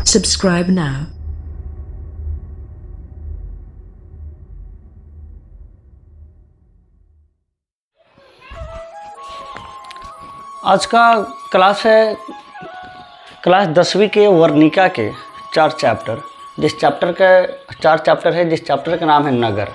Subscribe now. आज का class है क्लास 10वीं के वर्णिका के 4 चैप्टर। जिस चैप्टर का नाम है नगर।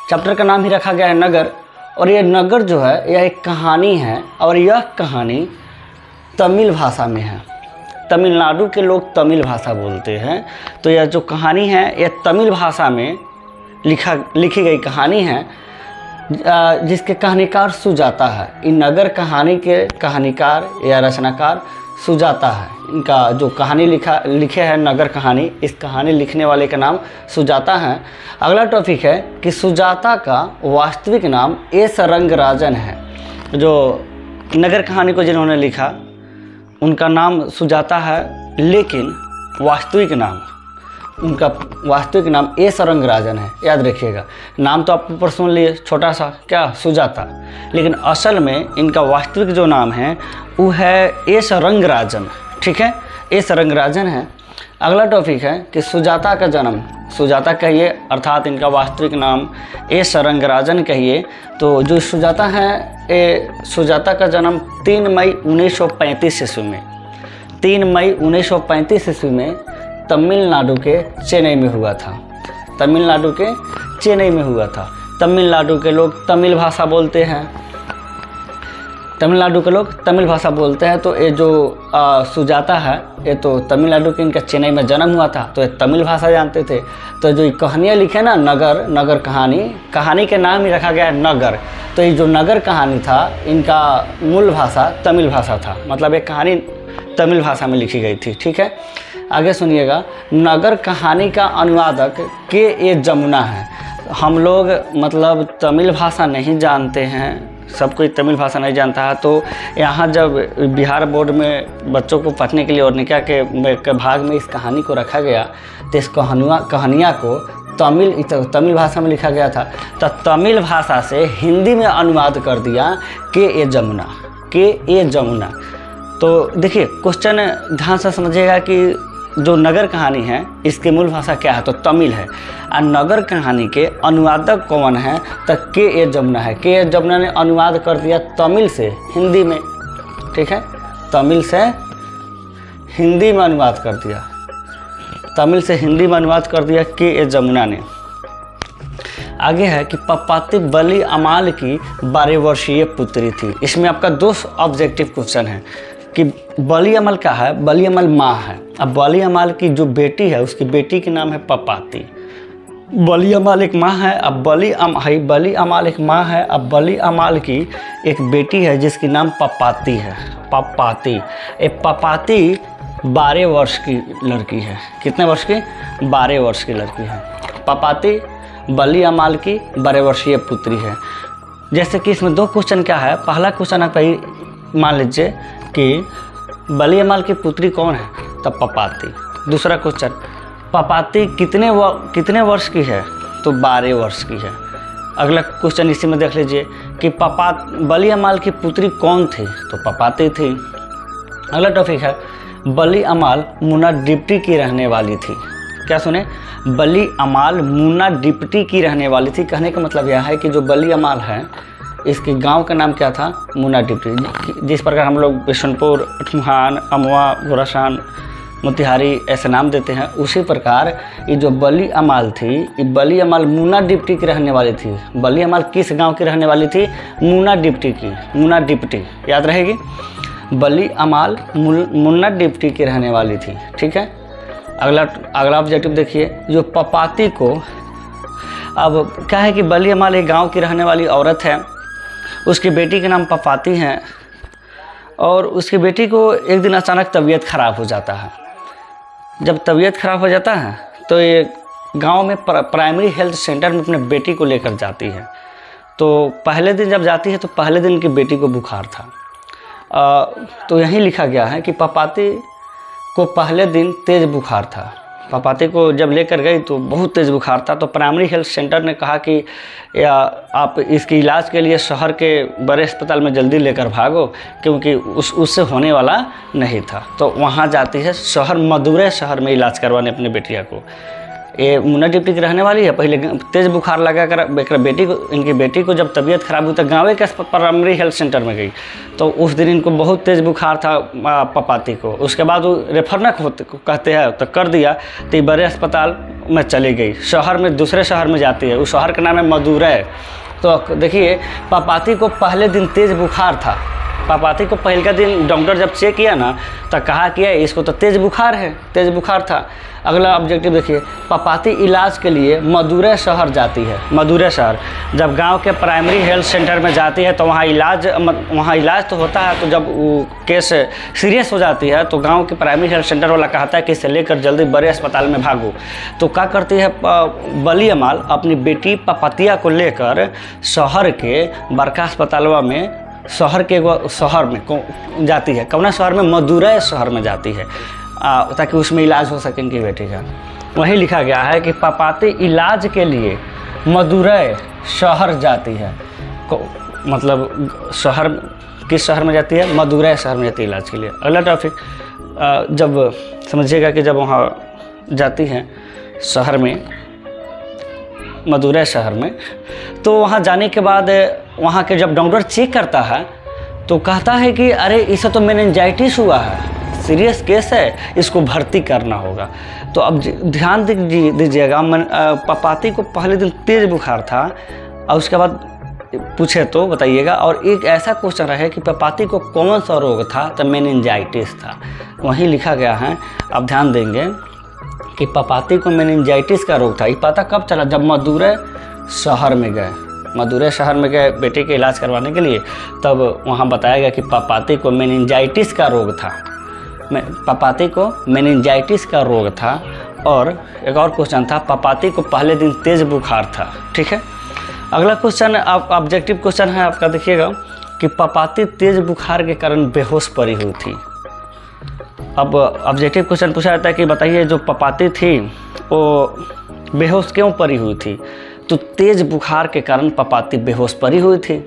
चैप्टर का नाम ही रखा गया है नगर। और ये नगर जो है यह एक कहानी है और यह कहानी तमिल भाषा में है। तमिलनाडु के लोग तमिल भाषा बोलते हैं, तो यह जो कहानी है यह तमिल भाषा में लिखी गई कहानी है, जिसके कहानीकार सुजाता है। इन नगर कहानी के कहानीकार या रचनाकार सुजाता है। इनका जो कहानी लिखे है नगर कहानी, इस कहानी लिखने वाले का नाम सुजाता है। अगला टॉपिक है कि सुजाता का वास्तविक नाम एस रंगराजन है। जो नगर कहानी को जिन्होंने लिखा उनका नाम सुजाता है, लेकिन उनका वास्तविक नाम एस रंगराजन है। याद रखिएगा, नाम तो आप ऊपर सुन लिए छोटा सा क्या सुजाता, लेकिन असल में इनका वास्तविक जो नाम है वो है एस रंगराजन। ठीक है, एस रंगराजन है। अगला टॉपिक है कि सुजाता का जन्म, सुजाता कहिए अर्थात इनका वास्तविक नाम एस रंगराजन कहिए। तो जो सुजाता है सुजाता का जन्म 3 मई 1935 ईस्वी में 3 मई 1935 ईस्वी में तमिलनाडु के चेन्नई में हुआ था। तमिलनाडु के चेन्नई में हुआ था। तमिलनाडु के लोग तमिल भाषा बोलते हैं। तमिलनाडु के लोग तमिल भाषा बोलते हैं। तो ये जो सुजाता है ये तो तमिलनाडु के इनका चेन्नई में जन्म हुआ था, तो ये तमिल भाषा जानते थे। तो जो कहानियाँ लिखे ना नगर कहानी के नाम ही रखा गया है नगर। तो ये जो नगर कहानी था इनका मूल भाषा तमिल भाषा था, मतलब एक कहानी तमिल भाषा में लिखी गई थी। ठीक है, आगे सुनिएगा। नगर कहानी का अनुवादक के जमुना है। हम लोग मतलब तमिल भाषा नहीं जानते हैं, सब कोई तमिल भाषा नहीं जानता है। तो यहाँ जब बिहार बोर्ड में बच्चों को पढ़ने के लिए वर्णिका के भाग में इस कहानी को रखा गया, तो इस कहानियाँ को तमिल भाषा में लिखा गया था। तो तमिल भाषा से हिंदी में अनुवाद कर दिया के जमुना। तो देखिए क्वेश्चन ध्यान से समझिएगा कि जो नगर कहानी है इसके मूल भाषा क्या है, तो तमिल है। और नगर कहानी के अनुवादक कौन है, तो के जमुना है। के जमुना ने अनुवाद कर दिया तमिल से हिंदी में। ठीक है, तमिल से हिंदी में अनुवाद कर दिया। तमिल से हिंदी में अनुवाद कर दिया के जमुना ने। आगे है कि पपाती बली अमाल की 12 वर्षीय पुत्री थी। इसमें आपका 2 ऑब्जेक्टिव क्वेश्चन है कि बली अमल क्या है। बली अमल माँ है। अब बली अमल की जो बेटी है उसकी बेटी के नाम है पपाती। बली अमल एक माँ है, अब बली अमल एक माँ है। अब बली अमल की एक बेटी है जिसकी नाम पपाती है। पपाती 12 वर्ष की लड़की है। कितने वर्ष की? 12 वर्ष की लड़की है। पपाती बली अमल की 12 वर्षीय पुत्री है। जैसे कि इसमें 2 क्वेश्चन क्या है। पहला क्वेश्चन आप मान लीजिए कि बली अमल की पुत्री कौन है, तब पपाती। दूसरा क्वेश्चन, पपाती कितने वर्ष की है, तो 12 वर्ष की है। अगला क्वेश्चन इसी में देख लीजिए कि बली अमल की पुत्री कौन थी, तो पपाती थी। अगला टॉपिक है बली अमल मुन्ना डिप्टी की रहने वाली थी। क्या सुने? बली अमल मुन्ना डिप्टी की रहने वाली थी। कहने का मतलब यह है कि जो बली अमल है इसके गांव का नाम क्या था, मुन्ना डिप्टी। जिस प्रकार हम लोग बिशनपुर, अठमुहान, अमवा, घोरासान, मोतिहारी ऐसे नाम देते हैं, उसी प्रकार ये जो बली अमल थी, ये बली अमल मुन्ना डिप्टी की रहने वाली थी। बली अमल किस गांव की रहने वाली थी? मुन्ना डिप्टी। याद रहेगी, बली अमल मुन्ना डिप्टी की रहने वाली थी। ठीक है, अगला ऑब्जेक्टिव देखिए। जो पपाती को, अब क्या है कि बली अमल एक गाँव की रहने वाली औरत है, उसकी बेटी का नाम पपाती है, और उसकी बेटी को एक दिन अचानक तबीयत खराब हो जाता है। जब तबीयत खराब हो जाता है तो ये गांव में प्राइमरी हेल्थ सेंटर में अपने बेटी को लेकर जाती है। तो पहले दिन जब जाती है तो पहले दिन की बेटी को बुखार था। तो यहीं लिखा गया है कि पपाती को पहले दिन तेज बुखार था। पपाती को जब लेकर गई तो बहुत तेज़ बुखार था। तो प्राइमरी हेल्थ सेंटर ने कहा कि या आप इसके इलाज के लिए शहर के बड़े अस्पताल में जल्दी लेकर भागो, क्योंकि उससे होने वाला नहीं था। तो वहाँ जाती है शहर, मदुरै शहर में इलाज करवाने अपनी बेटिया को। ये मुन्ना डिप्टी की रहने वाली है। पहले तेज़ बुखार लगा कर इनकी बेटी को जब तबीयत खराब हुई तो गाँव के प्राइमरी हेल्थ सेंटर में गई। तो उस दिन इनको बहुत तेज़ बुखार था पपाती को। उसके बाद वो रेफर न कहते हैं तो कर दिया, तो बड़े अस्पताल में चली गई। शहर में, दूसरे शहर में जाती है, उस शहर का नाम है मदुरै। तो देखिए, पपाती को पहले दिन तेज़ बुखार था। पपाती को पहले का दिन डॉक्टर जब चेक किया ना तो कहा कि इसको तो तेज़ बुखार है, तेज़ बुखार था। अगला ऑब्जेक्टिव देखिए, पपाती इलाज के लिए मदुरै शहर जाती है। मदुरै शहर जब गांव के प्राइमरी हेल्थ सेंटर में जाती है तो वहाँ इलाज तो होता है। तो जब वो केस सीरियस हो जाती है तो गांव के प्राइमरी हेल्थ सेंटर वाला कहता है कि इसे लेकर जल्दी बड़े अस्पताल में भागो। तो क्या करती है बली अमाल अपनी बेटी पपातिया को लेकर शहर के बड़का अस्पतालवा में, शहर में जाती है। कौना शहर में? मदुरै शहर में जाती है, ताकि उसमें इलाज हो सके इनकी बेटी का। वहीं लिखा गया है कि पपाती इलाज के लिए मदुरै शहर जाती है। मतलब शहर, किस शहर में जाती है? मदुरै शहर में जाती है इलाज के लिए। अगला टॉपिक, जब समझिएगा कि जब वहाँ जाती हैं शहर में, मदुरै शहर में, तो वहाँ जाने के बाद वहाँ के जब डॉक्टर चेक करता है तो कहता है कि अरे इसे तो मेनिंजाइटिस हुआ है, सीरियस केस है, इसको भर्ती करना होगा। तो अब ध्यान दीजिएगा, पपाती को पहले दिन तेज़ बुखार था और उसके बाद पूछे तो बताइएगा। और एक ऐसा क्वेश्चन रहे कि पपाती को कौन सा रोग था? तो मेनिंजाइटिस था। वहीं लिखा गया है, आप ध्यान देंगे कि पपाती को मेनिंजाइटिस का रोग था। ये पता कब चला? जब मदुरै शहर में गए, मदुरै शहर में गए बेटे के इलाज करवाने के लिए, तब वहाँ बताया गया कि पपाती को मेनिंजाइटिस का रोग था। पपाती को मेनिंजाइटिस का रोग था। और एक और क्वेश्चन था, पपाती को पहले दिन तेज़ बुखार था। ठीक है, अगला क्वेश्चन ऑब्जेक्टिव क्वेश्चन है आपका, देखिएगा कि पपाती तेज़ बुखार के कारण बेहोश पड़ी हुई थी। अब ऑब्जेक्टिव क्वेश्चन पूछा जाता है कि बताइए जो पपाती थी वो बेहोश क्यों पड़ी हुई थी? तो तेज़ बुखार के कारण पपाती बेहोश पड़ी हुई थी।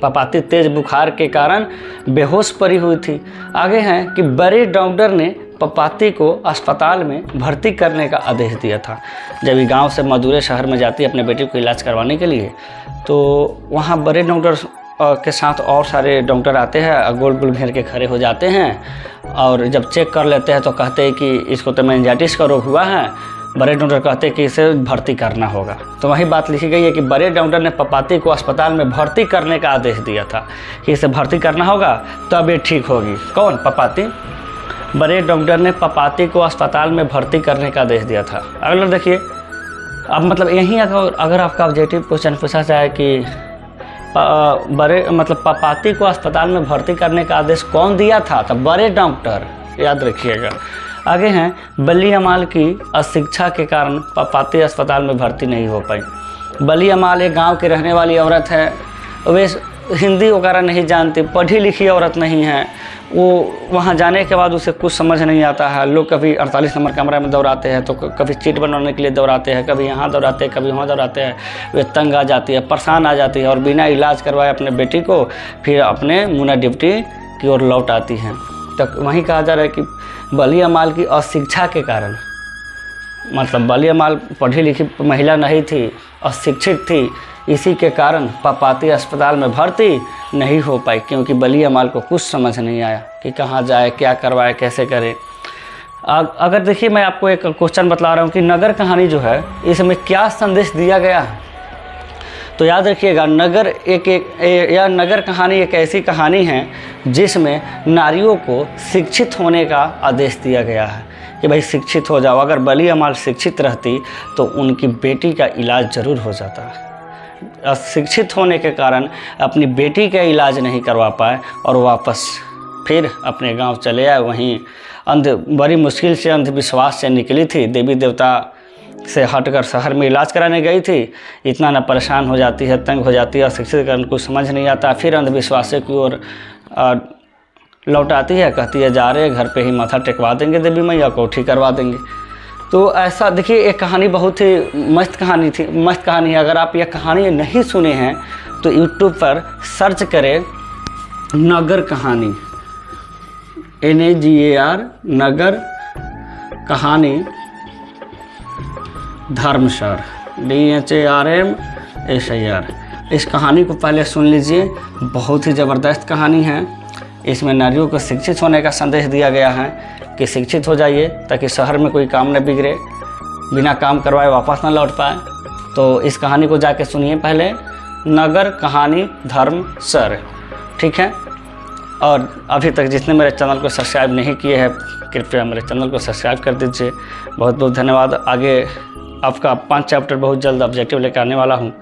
पपाती तेज़ बुखार के कारण बेहोश पड़ी हुई थी। आगे हैं कि बड़े डॉक्टर ने पपाती को अस्पताल में भर्ती करने का आदेश दिया था। जब ये गांव से मदुरै शहर में जाती है अपने बेटे को इलाज करवाने के लिए, तो वहाँ बड़े डॉक्टर के साथ और सारे डॉक्टर आते हैं, गोल गोल घेर के खड़े हो जाते हैं और जब चेक कर लेते हैं तो कहते हैं कि इसको तो मेनिंजाइटिस का रोग हुआ है। बड़े डॉक्टर कहते हैं कि इसे भर्ती करना होगा। तो वही बात लिखी गई है कि बड़े डॉक्टर ने पपाती को अस्पताल में भर्ती करने का आदेश दिया था कि इसे भर्ती करना होगा तब ये ठीक होगी। कौन? पपाती। बड़े डॉक्टर ने पपाती को अस्पताल में भर्ती करने का आदेश दिया था। अगला देखिए, अब मतलब यहीं अगर आपका ऑब्जेक्टिव क्वेश्चन पूछा जाए कि पपाती को अस्पताल में भर्ती करने का आदेश कौन दिया था? तो बड़े डॉक्टर, याद रखिएगा। आगे हैं, बली अमाल की अशिक्षा के कारण पपाती अस्पताल में भर्ती नहीं हो पाई। बली अमाल एक गांव की रहने वाली औरत है। वे हिंदी वगैरह नहीं जानती, पढ़ी लिखी औरत नहीं है। वो वहाँ जाने के बाद उसे कुछ समझ नहीं आता है। लोग कभी 48 नंबर कमरा में दौड़ाते हैं, तो कभी सीट बनवाने के लिए दौड़ाते हैं, कभी यहाँ दौड़ाते हैं, कभी वहाँ दौड़ाते हैं। वे तंग आ जाती है, परेशान आ जाती है और बिना इलाज करवाए अपने बेटी को फिर अपने मुन्ना डिप्टी की ओर लौट आती हैं। तो वहीं कहा जा रहा है कि बली अमाल की अशिक्षा के कारण, मतलब बली अमाल पढ़ी लिखी महिला नहीं थी, अशिक्षित थी, इसी के कारण पपाती अस्पताल में भर्ती नहीं हो पाई, क्योंकि बली अमाल को कुछ समझ नहीं आया कि कहाँ जाए, क्या करवाए, कैसे करे। अगर देखिए, मैं आपको एक क्वेश्चन बतला रहा हूँ कि नगर कहानी जो है इसमें क्या संदेश दिया गया है, तो याद रखिएगा, यह नगर कहानी एक ऐसी कहानी है जिसमें नारियों को शिक्षित होने का आदेश दिया गया है कि भाई शिक्षित हो जाओ। अगर बली अमाल शिक्षित रहती तो उनकी बेटी का इलाज ज़रूर हो जाता। अशिक्षित होने के कारण अपनी बेटी का इलाज नहीं करवा पाए और वापस फिर अपने गांव चले आए। वहीं बड़ी मुश्किल से अंधविश्वास से निकली थी, देवी देवता से हटकर शहर में इलाज कराने गई थी। इतना ना परेशान हो जाती है, तंग हो जाती है, अशिक्षित कारण कुछ समझ नहीं आता, फिर अंधविश्वास की ओर लौट आती है। कहती है जा रहे घर पे ही माथा टेकवा देंगे, देवी मैया को ठीक करवा देंगे। तो ऐसा देखिए, ये कहानी बहुत ही मस्त कहानी थी, मस्त कहानी है। अगर आप यह कहानी नहीं सुने हैं तो यूट्यूब पर सर्च करें नगर कहानी, NAGAR, नगर कहानी धर्मसर, DHARMSIR। इस कहानी को पहले सुन लीजिए, बहुत ही ज़बरदस्त कहानी है। इसमें नारियों को शिक्षित होने का संदेश दिया गया है कि शिक्षित हो जाइए ताकि शहर में कोई काम न बिगड़े, बिना काम करवाए वापस ना लौट पाए। तो इस कहानी को जाके सुनिए पहले, नगर कहानी धर्मसर, ठीक है। और अभी तक जिसने मेरे चैनल को सब्सक्राइब नहीं किए हैं, कृपया मेरे चैनल को सब्सक्राइब कर दीजिए। बहुत बहुत धन्यवाद। आगे आपका 5 चैप्टर बहुत जल्द ऑब्जेक्टिव लेकर आने वाला हूँ।